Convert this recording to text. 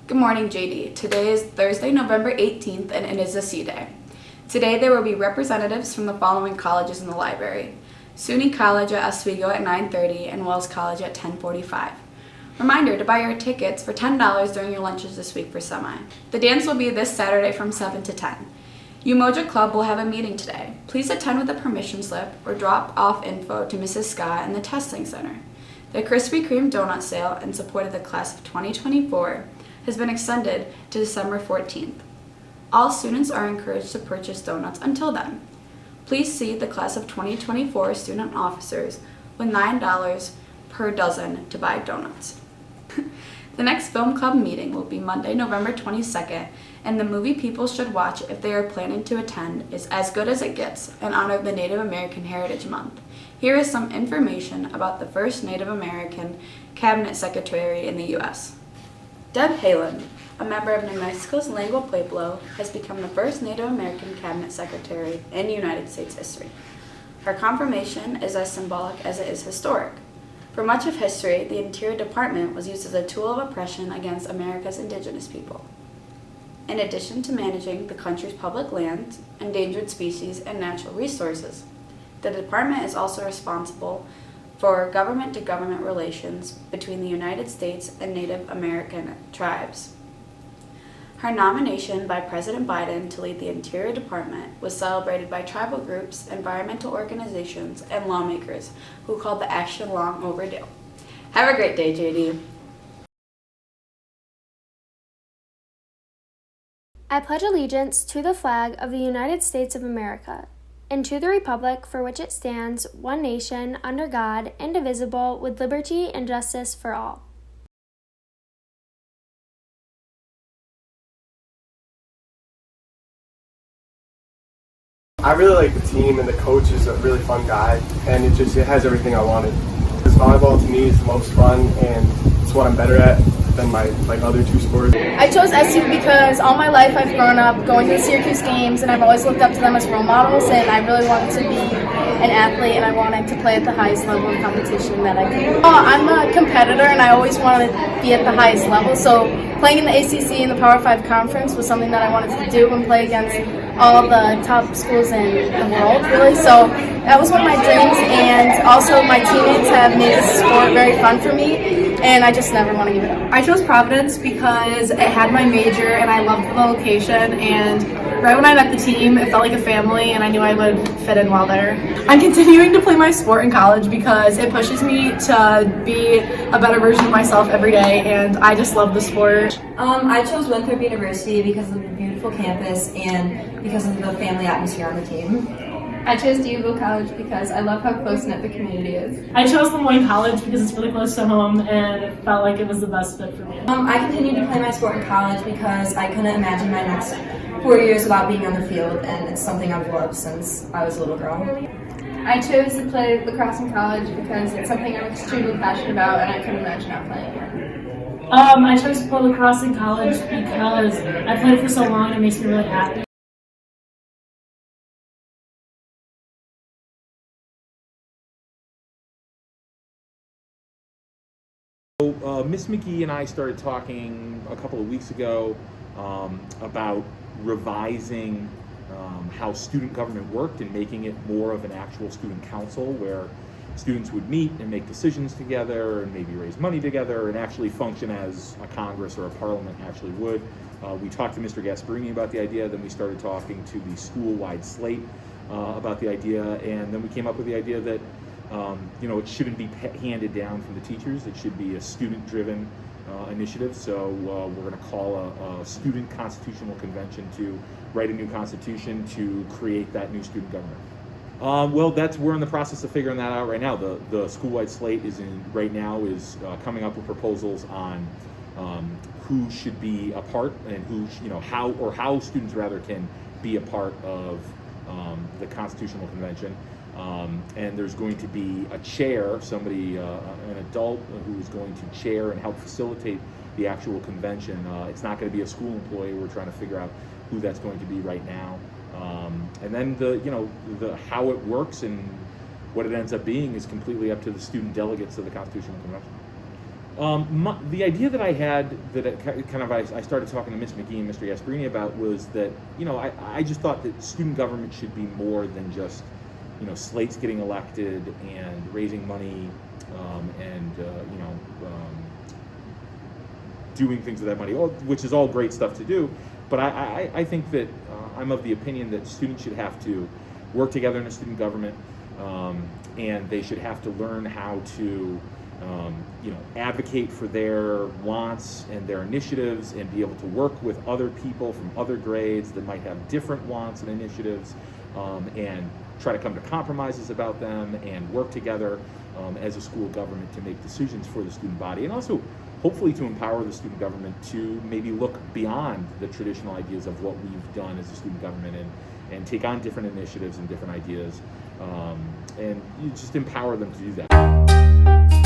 Good morning, JD. Today is Thursday, November 18th, and it is a C Day. Today there will be representatives from the following colleges in the library: SUNY College at Oswego at 9:30 and Wells College at 10:45. Reminder to buy your tickets for $10 during your lunches this week for semi. The dance will be this Saturday from 7 to 10. Umoja Club will have a meeting today. Please attend with a permission slip or drop off info to Mrs. Scott in the Testing Center. The Krispy Kreme donut sale in support of the class of 2024 has been extended to December 14th. All students are encouraged to purchase donuts until then. Please see the class of 2024 student officers with $9 per dozen to buy donuts. The next film club meeting will be Monday, November 22nd, and the movie people should watch if they are planning to attend is As Good as It Gets in honor of the Native American Heritage Month. Here is some information about the first Native American cabinet secretary in the U.S. Deb Haaland, a member of New Mexico's Lengua Pueblo, has become the first Native American cabinet secretary in United States history. Her confirmation is as symbolic as it is historic. For much of history, the Interior Department was used as a tool of oppression against America's indigenous people. In addition to managing the country's public lands, endangered species, and natural resources, the department is also responsible for government-to-government relations between the United States and Native American tribes. Her nomination by President Biden to lead the Interior Department was celebrated by tribal groups, environmental organizations, and lawmakers who called the action long overdue. Have a great day, JD. I pledge allegiance to the flag of the United States of America and to the republic for which it stands, one nation, under God, indivisible, with liberty and justice for all. I really like the team, and the coach is a really fun guy, and it has everything I wanted. Because volleyball to me is the most fun, and it's what I'm better at than my other two sports. I chose SU because all my life I've grown up going to the Syracuse games, and I've always looked up to them as role models, and I really wanted to be an athlete, and I wanted to play at the highest level of competition that I could. I'm a competitor, and I always wanted to be at the highest level, so playing in the ACC and the Power 5 conference was something that I wanted to do and play against all the top schools in the world, really. So that was one of my dreams, and also my teammates have made this sport very fun for me, and I just never want to give it up. I chose Providence because it had my major and I loved the location, and right when I met the team, it felt like a family and I knew I would fit in well there. I'm continuing to play my sport in college because it pushes me to be a better version of myself every day, and I just love the sport. I chose Winthrop University because of the beautiful campus and because of the family atmosphere on the team. I chose DuVille College because I love how close-knit the community is. I chose Lemoyne College because it's really close to home and it felt like it was the best fit for me. I continued to play my sport in college because I couldn't imagine my next 4 years without being on the field, and it's something I've loved since I was a little girl. I chose to play lacrosse in college because it's something I'm extremely passionate about and I couldn't imagine not playing it. I chose to play lacrosse in college because I played for so long and it makes me really happy. Miss McGee and I started talking a couple of weeks ago about revising how student government worked and making it more of an actual student council where students would meet and make decisions together and maybe raise money together and actually function as a Congress or a Parliament actually would. We talked to Mr. Gasparini about the idea, then we started talking to the school-wide slate about the idea, and then we came up with the idea that it shouldn't be handed down from the teachers. It should be a student-driven initiative. So we're going to call a student constitutional convention to write a new constitution to create that new student government. We're in the process of figuring that out right now. The school-wide slate is coming up with proposals on who should be a part and how students rather can be a part of the constitutional convention. And there's going to be a chair, an adult who is going to chair and help facilitate the actual convention. It's not going to be a school employee. We're trying to figure out who that's going to be right now. And then the how it works and what it ends up being is completely up to the student delegates of the Constitutional Convention. The idea that I had, that I started talking to Ms. McGee and Mr. Gasparini about, was that, I just thought that student government should be more than just, slates getting elected and raising money, and doing things with that money, which is all great stuff to do. But I think that I'm of the opinion that students should have to work together in a student government, and they should have to learn how to advocate for their wants and their initiatives, and be able to work with other people from other grades that might have different wants and initiatives, and try to come to compromises about them, and work together as a school government to make decisions for the student body, and also hopefully to empower the student government to maybe look beyond the traditional ideas of what we've done as a student government, and take on different initiatives and different ideas, and you just empower them to do that.